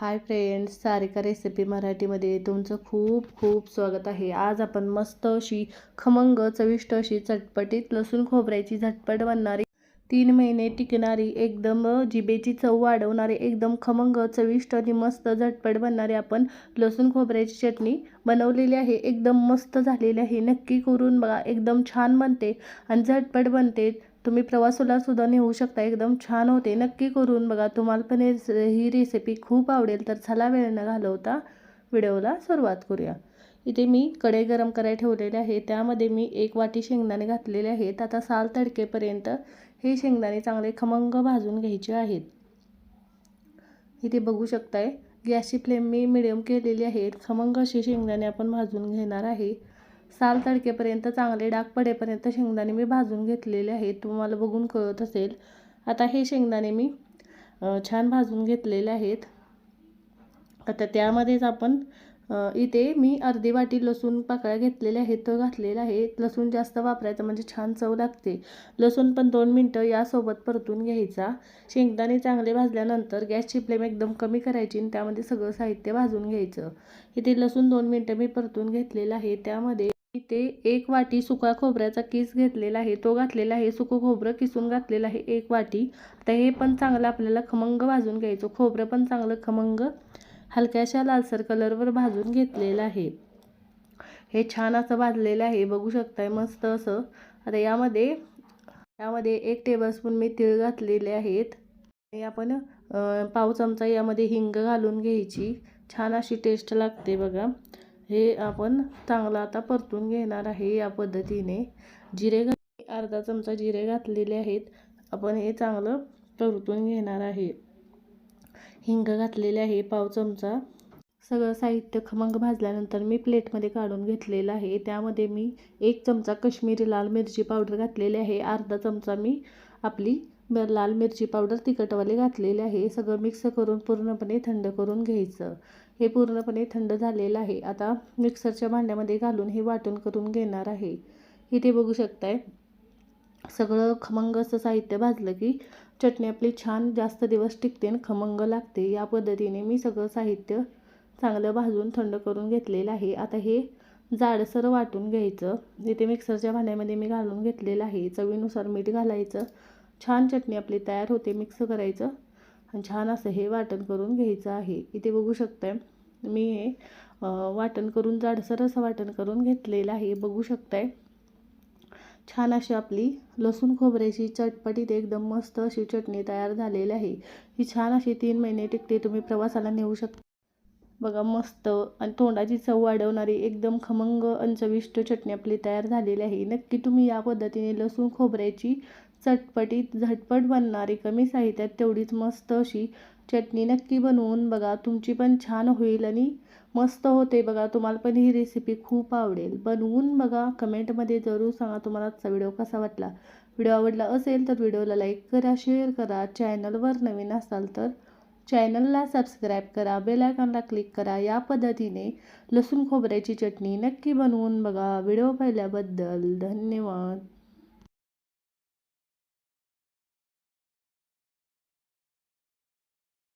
Hi friends, Sarika recipe मराठीमध्ये तुमचं खूप खूप स्वागत आहे। आज आपण मस्त अशी खमंग चविष्ट अशी चटपटीत लसूण खोबऱ्याची झटपट बनणारी 3 महिने टिकणारी एकदम जिभेची चव वाढवणारी एकदम खमंग चविष्ट आणि मस्त झटपट बनणारी आपण लसूण खोबऱ्याची चटणी बनवलेली आहे। एकदम मस्त झालेली आहे। नक्की करून बघा, एकदम छान बनते आणि झटपट बनते। तुम्ही प्रवासाला सुद्धा नेऊ शकता, एकदम छान होते। नक्की करून बघा, तुम्हाला पण ही रेसिपी खूप आवडेल। तर चला वेळ न घालवता व्हिडिओला सुरुवात करूया। इथे मी कढई गरम करायला ठेवलेले आहे, त्यामध्ये मी 1 वाटी शेंगदाणे घातलेले आहेत। आता साल तडकेपर्यंत हे शेंगदाणे चांगले खमंग भाजून घ्यायचे आहेत। इथे बघू शकताय, गॅसची फ्लेम मी मिडियम केलेली आहे। खमंग असे शेंगदाणे आपण भाजून घेणार आहे। साल तडकेपर्यंत चांगले डाग पडेपर्यंत शेंगदाणे मी भाजून घेतलेले आहेत, तुम्हाला बघून कळत असेल। आता हे शेंगदाणे मी छान भाजून घेतलेले आहेत। आता त्यामध्येच आपण इथे मी अर्धी वाटी लसूण पाकळ्या घेतलेल्या आहेत, तो घातलेला आहे। लसूण जास्त वापरायचं म्हणजे छान चव लागते। लसूण पण 2 मिनिटं यासोबत परतून घ्यायचा। शेंगदाणे चांगले भाजल्यानंतर गॅसची फ्लेम एकदम कमी करायची आणि त्यामध्ये सगळं साहित्य भाजून घ्यायचं। इथे लसूण 2 मिनिटं मी परतून घेतलेला आहे। त्यामध्ये इथे 1 वाटी सुका खोबऱ्याचा किस घेतलेला आहे, तो घातलेला आहे। सुकं खोबरं किसून घातलेलं आहे 1 वाटी। आता हे पण चांगलं आपल्याला खमंग भाजून घ्यायचं। खोबरं पण चांगलं खमंग हलक्याशा लालसर कलरवर भाजून घेतलेलं आहे। हे छान असं भाजलेलं आहे, बघू शकताय मस्त असं। आता यामध्ये 1 टेबलस्पून मी तीळ घातलेले आहेत। हे आपण पाव चमचा यामध्ये हिंग घालून घ्यायची, छान अशी टेस्ट लागते बघा। हे आपण चांगलं आता परतून घेणार आहे या पद्धतीने। जिरे अर्धा चमचा जिरे घातलेले आहेत, आपण हे चांगलं परतून घेणार आहे। हिंग घातलेले आहे पाव चमचा। सगळं साहित्य खमंग भाजल्यानंतर मी प्लेटमध्ये काढून घेतलेलं आहे। त्यामध्ये मी 1 चमचा कश्मीरी लाल मिरची पावडर घातलेली आहे, अर्धा चमचा मी आपली लाल मिरची पावडर तिखटवाली घातलेली आहे। सगळं मिक्स करून पूर्णपणे थंड करून घ्यायचं। हे पूर्णपणे थंड झालेलं आहे। आता मिक्सरच्या भांड्यामध्ये घालून हे वाटण करून घेणार आहे। इथे बघू शकताय, सगळं खमंग असं साहित्य भाजलं की चटणी आपली छान जास्त दिवस टिकते आणि खमंग लागते। या पद्धतीने मी सगळं साहित्य चांगलं भाजून थंड करून घेतलेलं आहे। आता हे जाडसर वाटून घ्यायचं। इथे मिक्सरच्या भांड्यामध्ये मी घालून घेतलेलं आहे। चवीनुसार मीठ घालायचं। छान चटणी आपली तयार होते। मिक्स करायचं आणि छान असं हे वाटण करून घ्यायचं आहे। इथे बघू शकताय, मी हे वाटण करून जाडसर असं वाटण करून घेतलेलं आहे, बघू शकताय। छान अशी आपली लसूण खोबऱ्याची चटपटीत एकदम मस्त अशी चटणी तयार झालेली आहे। ही छान अशी 3 महिने टिकते, तुम्ही प्रवासाला नेऊ शकता बघा। मस्त आणि तोंडाची चव वाढवणारी एकदम खमंग आणि चविष्ट चटणी आपली तयार झालेली आहे। नक्की तुम्ही या पद्धतीने लसूण खोबऱ्याची चटपटीत झटपट बनणारी कमी साहित्यात तेवढीच मस्त अशी चटणी नक्की बनवून बघा। तुमची पण छान होईल आणि मस्त होते बघा। तुम्हाला पण ही रेसिपी खूप आवडेल, बनवून बघा। कमेंटमध्ये जरूर सांगा तुम्हाला आजचा व्हिडिओ कसा वाटला। व्हिडिओ आवडला असेल तर व्हिडिओला लाईक करा, शेअर करा। चॅनलवर नवीन असाल तर चॅनलला सबस्क्राईब करा, बेल आयकॉनला क्लिक करा। या पद्धतीने लसूण खोबऱ्याची चटणी नक्की बनवून बघा। व्हिडिओ पाहिल्याबद्दल धन्यवाद।